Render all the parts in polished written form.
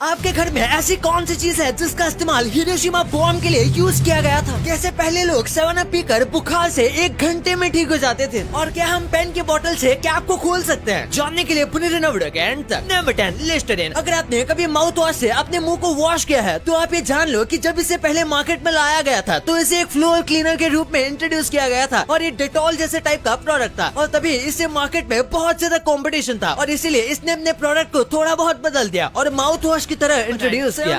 आपके घर में ऐसी कौन सी चीज है जिसका इस्तेमाल हिरोशिमा बॉम्ब के लिए यूज किया गया था? कैसे पहले लोग 7 अप पीकर बुखार से 1 घंटे में ठीक हो जाते थे? और क्या हम पेन की बोतल से कैप को खोल सकते हैं? जानने के लिए पुनः वीडियो के एंड तक। Number 10 Listerine. अगर आपने कभी माउथ वॉश से अपने मुंह को वॉश किया है तो आप ये जान लो कि जब इसे पहले मार्केट में लाया गया था तो इसे एक फ्लोर क्लीनर के रूप में इंट्रोड्यूस किया गया था और ये डेटॉल जैसे टाइप का प्रोडक्ट था और तभी इससे मार्केट में बहुत ज्यादा कंपटीशन था और इसीलिए इसने अपने प्रोडक्ट को थोड़ा बहुत बदल दिया और माउथ वॉश की तरह इंट्रोड्यूस किया।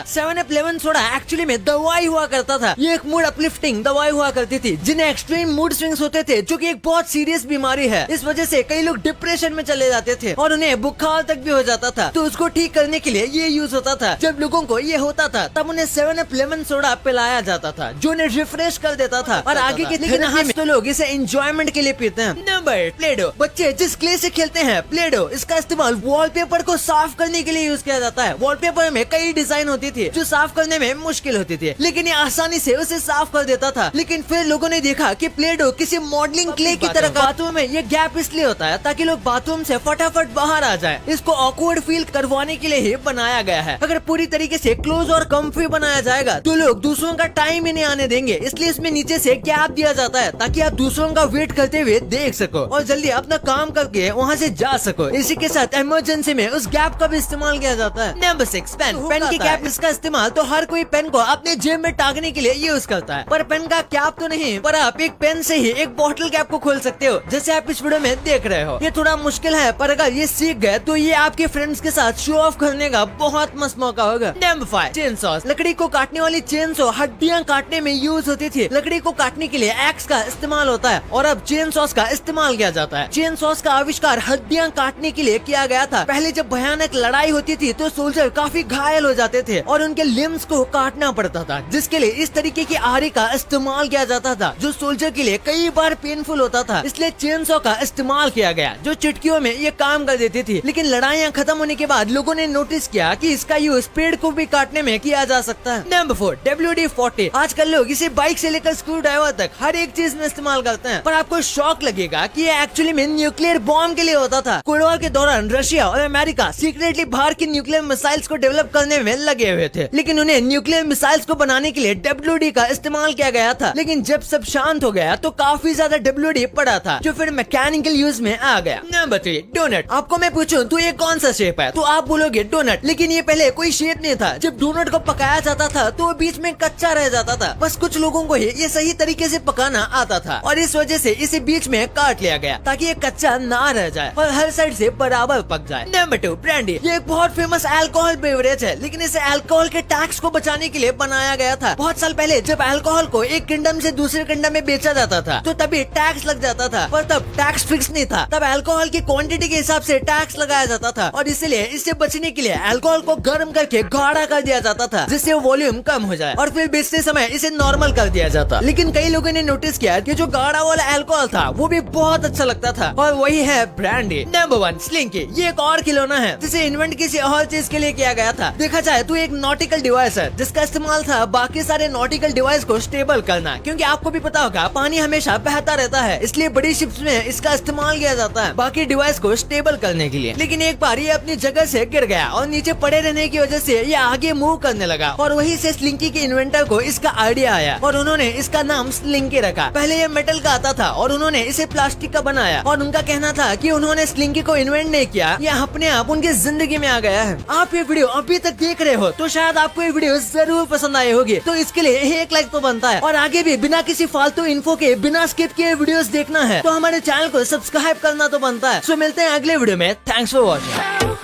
7 अप लेमन सोडा एक्चुअली में दवाई हुआ करता था। ये एक मूड अपलिफ्टिंग दवाई हुआ करती थी जिन्हें एक्सट्रीम मूड स्विंग्स होते थे जो कि एक बहुत सीरियस बीमारी है। इस वजह से कई लोग डिप्रेशन में चले जाते थे और उन्हें बुखार तक भी हो जाता था। तो उसको ठीक करने के लिए ये यूज होता था। जब लोगों को ये होता था तब उन्हें 7 अप लेमन सोडा पिलाया जाता था जो उन्हें रिफ्रेश कर देता था और आगे की थेरेपी तो लोग इसे एंजॉयमेंट के लिए पीते हैं। Number Play-Doh. बच्चे जिस क्ले से खेलते हैं प्लेडो, इसका इस्तेमाल वॉलपेपर को साफ करने के लिए यूज किया जाता है। वॉलपेपर में कई डिजाइन होती थी जो साफ करने में मुश्किल होती थी लेकिन ये आसानी से उसे साफ कर देता था। लेकिन फिर लोगों ने देखा कि प्लेडो किसी मॉडलिंग क्ले की तरह बाथरूम में ये गैप इसलिए होता है ताकि लोग बाथरूम से फटाफट बाहर आ जाए। इसको ऑकवर्ड फील करवाने के लिए ही बनाया गया है। अगर पूरी तरीके से क्लोज और कम्फी बनाया जाएगा तो लोग दूसरों का टाइम ही नहीं आने देंगे, इसलिए इसमें नीचे से गैप दिया जाता है ताकि आप दूसरों का वेट करते हुए देख सको और जल्दी अपना काम करके वहाँ से जा सको। इसी के साथ इमरजेंसी में उस गैप का भी इस्तेमाल किया जाता है। नंबर 6 पेन की कैप। इसका इस्तेमाल तो हर कोई पेन को अपने जेब में टांगने के लिए यूज करता है पर पेन का कैप तो नहीं, पर आप एक पेन से ही एक बॉटल कैप को खोल सकते हो जैसे आप इस वीडियो में देख रहे हो। ये थोड़ा मुश्किल है पर अगर ये सीख गए तो ये आपके फ्रेंड्स के साथ शो ऑफ करने का बहुत मस्त मौका होगा। Number 5 chain sauce. लकड़ी को काटने वाली चेन सॉ हड्डियाँ काटने में यूज होती थी। लकड़ी को काटने के लिए एक्स का इस्तेमाल होता है और अब चेन सॉस का इस्तेमाल किया जाता है। चेन सॉस का आविष्कार हड्डियाँ काटने के लिए किया गया था। पहले जब भयानक लड़ाई होती थी तो सोल्जर काफी घायल हो जाते थे और उनके लिम्स को काटना पड़ता था जिसके लिए इस तरीके की आरी का इस्तेमाल किया जाता था जो सोल्जर के लिए कई बार पेनफुल होता था। इसलिए चेन सॉ का इस्तेमाल किया गया जो चुटकियों में ये काम कर देती थी। लेकिन लड़ाइयाँ खत्म होने के बाद लोगों ने नोटिस किया कि इसका यूज पेड़ को भी काटने में किया जा सकता है। Number 4 WD-40। आजकल लोग इसे बाइक से लेकर स्क्रू ड्राइवर तक हर एक चीज में इस्तेमाल करते हैं पर आपको शॉक लगेगा कि ये एक्चुअली में न्यूक्लियर बॉम्ब के लिए होता था। कोल्ड वॉर के दौरान रशिया और अमेरिका सीक्रेटली बाहर की न्यूक्लियर मिसाइल्स को डेवलप करने में लगे हुए थे लेकिन उन्हें न्यूक्लियर मिसाइल्स को बनाने के लिए WD का इस्तेमाल किया गया था। लेकिन जब सब शांत हो गया तो काफी ज्यादा WD पड़ा था जो फिर मैकेनिकल यूज में आ गया। Number 3 donut. आपको मैं पूछूं तो ये कौन सा शेप है तो आप बोलोगे डोनट, लेकिन ये पहले कोई शेप नहीं था। जब डोनट को पकाया जाता था तो वो बीच में कच्चा रह जाता था। बस कुछ लोगों को ही ये सही तरीके से पकाना आता था और इस वजह से इसे बीच में काट लिया गया ताकि ये कच्चा ना रह जाए और हर साइड से बराबर पक जाए। Number 2 brandy. ये एक बहुत फेमस अल्कोहल बेवरेज है लेकिन इसे अल्कोहल के टैक्स को बचाने के लिए बनाया गया था। बहुत साल पहले जब अल्कोहल को एक किंगडम से दूसरे किंगडम में बेचा जाता था तो तभी टैक्स लग जाता था पर तब टैक्स फिक्स नहीं था। तब अल्कोहल की क्वांटिटी के हिसाब से टैक्स लगाया जाता था और इसलिए इससे बचने के लिए अल्कोहल को गर्म करके गाढ़ा कर दिया जाता था जिससे वॉल्यूम कम हो जाए और फिर बेचते समय इसे नॉर्मल कर दिया जाता। लेकिन कई लोगों ने नोटिस किया कि जो गाढ़ा वाला अल्कोहल था वो भी बहुत अच्छा लगता था और वही है ब्रांडी। Number 1 slinky. ये एक और खिलौना है जिसे इन्वेंट किसी और चीज के लिए किया गया था। देखा जाए तो एक नॉटिकल डिवाइस है जिसका इस्तेमाल था बाकी सारे नॉटिकल डिवाइस को स्टेबल करना, क्योंकि आपको भी पता होगा पानी हमेशा बहता रहता है इसलिए बड़ी शिप्स में इसका इस्तेमाल किया जाता है बाकी डिवाइस को स्टेबल करने के लिए। लेकिन एक बार ये अपनी जगह से गिर गया और नीचे पड़े रहने की वजह से ये आगे मूव करने लगा और वहीं से स्लिंकी के इन्वेंटर को इसका आइडिया आया और उन्होंने इसका नाम स्लिंकी रखा। पहले ये मेटल का आता था और उन्होंने इसे प्लास्टिक का बनाया और उनका कहना था कि उन्होंने स्लिंकी को इन्वेंट नहीं किया, ये अपने आप उनकी जिंदगी में आ गया है। आप ये वीडियो अभी तक देख रहे हो तो शायद आपको ये वीडियो जरूर पसंद आई होगी, तो इसके लिए एक लाइक तो बनता है और आगे भी बिना किसी फालतू इन्फो के बिना स्किप किए वीडियोस देखना है तो हमारे चैनल को सब्सक्राइब करना तो बनता है। सो मिलते हैं अगले वीडियो में। Thanks for watching.